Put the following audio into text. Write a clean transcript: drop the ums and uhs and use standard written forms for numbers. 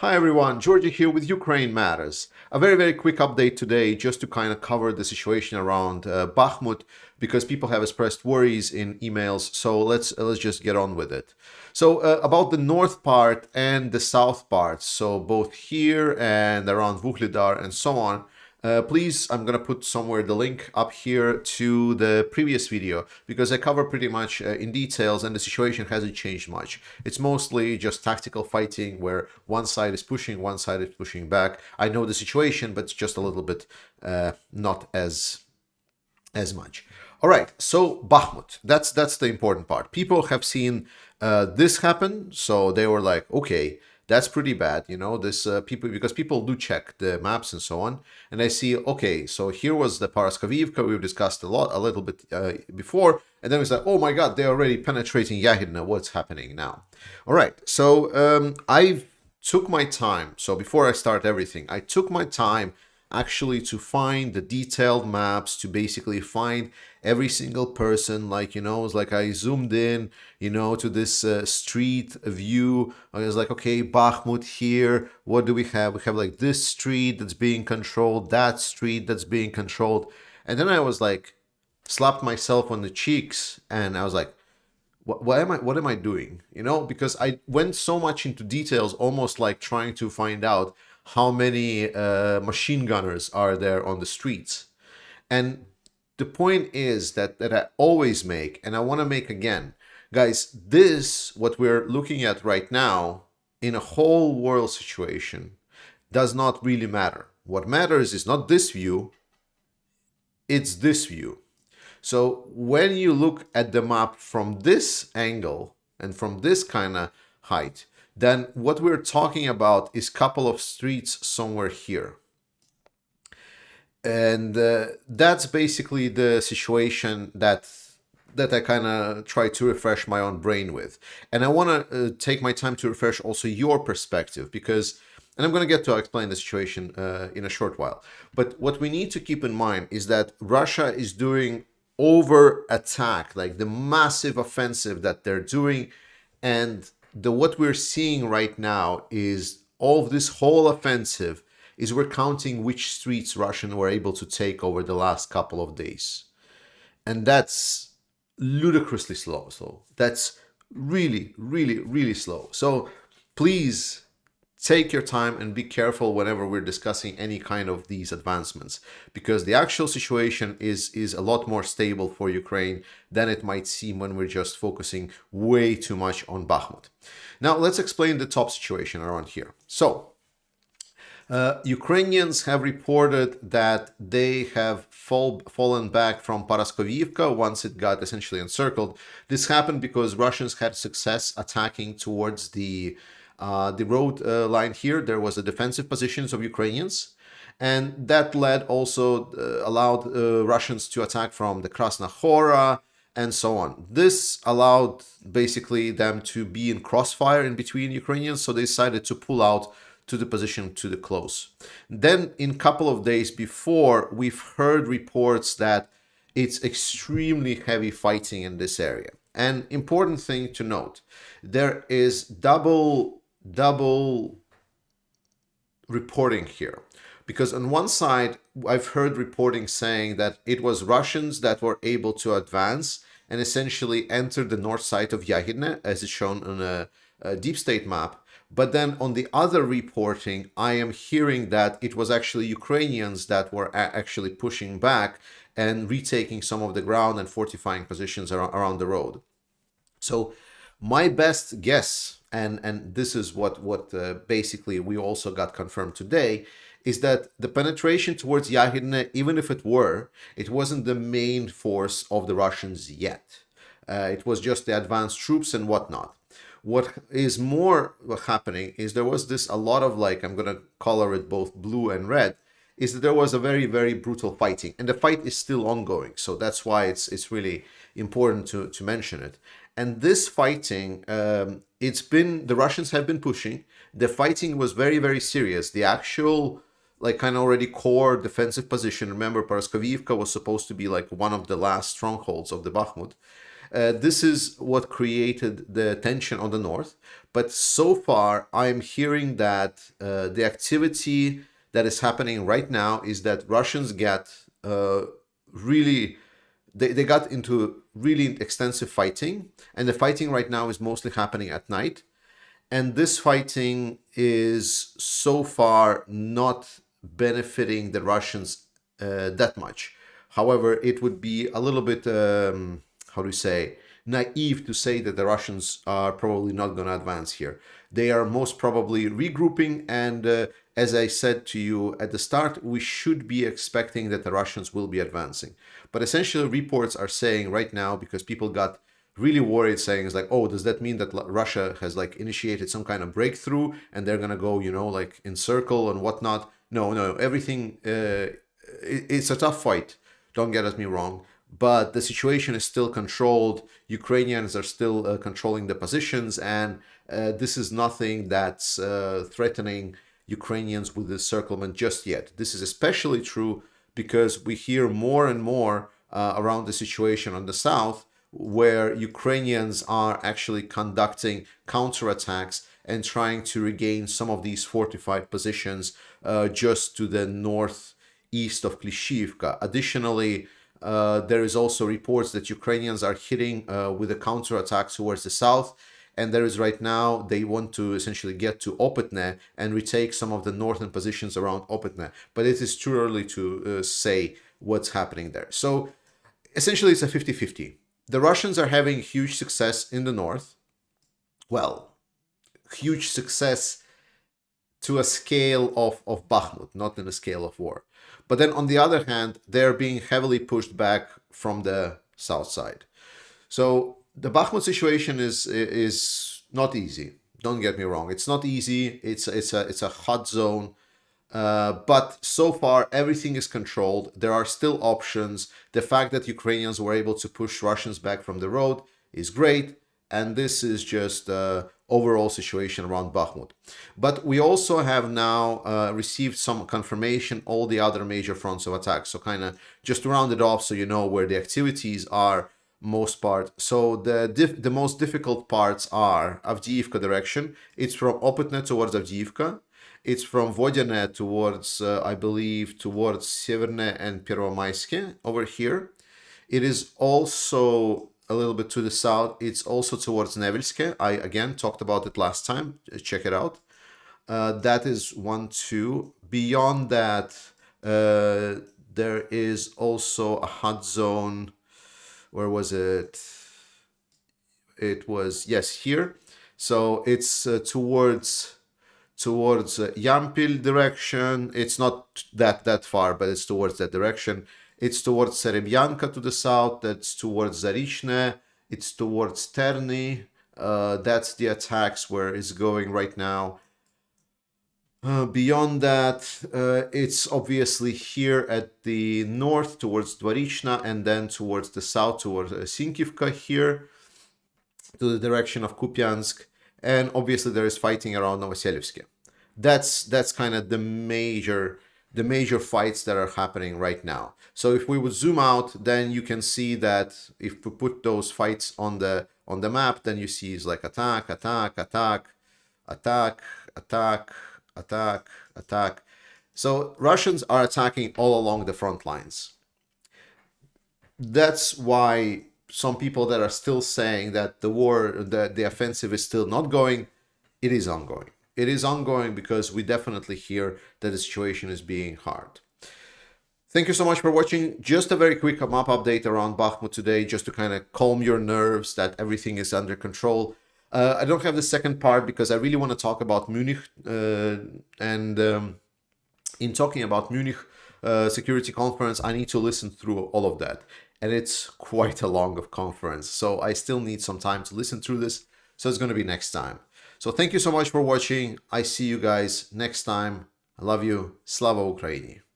Hi everyone, Georgia here with Ukraine Matters. A very quick update today just to kind of cover the situation around Bakhmut because people have expressed worries in emails. So let's just get on with it. So about the north part and the south part, so both here and around Vuhledar and so on. Please, I'm going to put somewhere the link up here to the previous video because I cover pretty much in details and the situation hasn't changed much. It's mostly just tactical fighting where one side is pushing, one side is pushing back. I know the situation, but it's just a little bit not as much. All right, so Bakhmut, that's the important part. People have seen this happen, so they were like, okay, that's pretty bad, this people, because people do check the maps and so on, and I see, okay, so here was the Paraskovivka we've discussed a little bit before, and then it's like, oh my god, they're already penetrating Yahidna, what's happening now? All right, so I took my time, so before I start everything, I took my time actually to find the detailed maps, to basically find every single person, like, it's like I zoomed in, to this street view. I was like, okay, Bakhmut here, what do we have? We have like this street that's being controlled, that street that's being controlled. And then I was like, slapped myself on the cheeks and I was like, what am I doing? Because I went so much into details, almost like trying to find out how many machine gunners are there on the streets. And the point is that I always make, and I want to make again, guys, this, what we're looking at right now, in a whole world situation, does not really matter. What matters is not this view, it's this view. So when you look at the map from this angle and from this kind of height, then what we're talking about is a couple of streets somewhere here. And that's basically the situation that I kind of try to refresh my own brain with. And I want to take my time to refresh also your perspective because, and I'm going to get to explain the situation in a short while. But what we need to keep in mind is that Russia is doing over attack, like the massive offensive that they're doing. And what we're seeing right now is all of this whole offensive is we're counting which streets Russian were able to take over the last couple of days. And that's ludicrously slow. So that's really slow. So please take your time and be careful whenever we're discussing any kind of these advancements, because the actual situation is a lot more stable for Ukraine than it might seem when we're just focusing way too much on Bakhmut. Now let's explain the top situation around here. So Ukrainians have reported that they have fallen back from Paraskovivka once it got essentially encircled. This happened because Russians had success attacking towards the road line here. There was a defensive positions of Ukrainians, and that led also allowed Russians to attack from the Krasna Hora and so on. This allowed basically them to be in crossfire in between Ukrainians, so they decided to pull out to the position to the close. Then in a couple of days before, we've heard reports that it's extremely heavy fighting in this area. And important thing to note, there is double reporting here. Because on one side, I've heard reporting saying that it was Russians that were able to advance and essentially enter the north side of Yahidne, as is shown on a deep state map. But then on the other reporting, I am hearing that it was actually Ukrainians that were actually pushing back and retaking some of the ground and fortifying positions around the road. So my best guess, and this is what basically we also got confirmed today, is that the penetration towards Yahidne, even if it wasn't the main force of the Russians yet. It was just the advanced troops and whatnot. What is more happening is there was a lot of, like, I'm going to color it both blue and red, is that there was a very brutal fighting, and the fight is still ongoing. So that's why it's really important to mention it. And this fighting, the Russians have been pushing. The fighting was very serious. The actual, like, kind of already core defensive position. Remember, Paraskovivka was supposed to be like one of the last strongholds of the Bakhmut. This is what created the tension on the north. But so far, I'm hearing that the activity that is happening right now is that Russians get really they got into really extensive fighting, and the fighting right now is mostly happening at night. And this fighting is so far not benefiting the Russians that much. However, it would be a little bit, how do you say, naive to say that the Russians are probably not going to advance here. They are most probably regrouping, and as I said to you at the start, we should be expecting that the Russians will be advancing. But essentially, reports are saying right now, because people got really worried, saying, it's like, oh, does that mean that Russia has like initiated some kind of breakthrough and they're gonna go, like encircle and whatnot? No, no, everything. It's a tough fight. Don't get me wrong, but the situation is still controlled. Ukrainians are still controlling the positions, and this is nothing that's threatening Ukrainians with encirclement just yet. This is especially true because we hear more and more around the situation on the south, where Ukrainians are actually conducting counterattacks and trying to regain some of these fortified positions just to the northeast of Klishivka. Additionally, there is also reports that Ukrainians are hitting with a counterattack towards the south. And there is right now, they want to essentially get to Opetne and retake some of the northern positions around Opetne. But it is too early to say what's happening there. So essentially, it's a 50-50. The Russians are having huge success in the north. Well, huge success to a scale of Bakhmut, not in a scale of war. But then on the other hand, they're being heavily pushed back from the south side. So the Bakhmut situation is not easy. Don't get me wrong. It's not easy. It's a hot zone. But so far, everything is controlled. There are still options. The fact that Ukrainians were able to push Russians back from the road is great. And this is just the overall situation around Bakhmut. But we also have now received some confirmation all the other major fronts of attack. So kind of just to round it off so you know where the activities are most part. So the most difficult parts are Avdiivka direction. It's from Opetne towards Avdiivka. It's from Vodiane towards, I believe, towards Severne and Pervomayske over here. It is also a little bit to the south. It's also towards Nevelske. I, again, talked about it last time. Check it out. That is 1, 2. Beyond that, there is also a hot zone. Where was it? It was, yes, here. So it's towards Yampil direction. It's not that far, but it's towards that direction. It's towards Serebyanka to the south. That's towards Zarishne. It's towards Terny. That's the attacks where it's going right now. Beyond that, it's obviously here at the north towards Dvorichna, and then towards the south towards Sinkivka here to the direction of Kupiansk. And obviously there is fighting around Novoselivsk. That's kind of the major fights that are happening right now. So if we would zoom out, then you can see that if we put those fights on the map, then you see it's like attack, attack, attack, attack, attack, attack, attack. So Russians are attacking all along the front lines. That's why some people that are still saying that the offensive is still not going, it is ongoing. It is ongoing because we definitely hear that the situation is being hard. Thank you so much for watching. Just a very quick map update around Bakhmut today, just to kind of calm your nerves that everything is under control. I don't have the second part because I really want to talk about Munich. In talking about Munich security conference, I need to listen through all of that. And it's quite a long conference. So I still need some time to listen through this. So it's going to be next time. So thank you so much for watching. I see you guys next time. I love you. Slava Ukraini.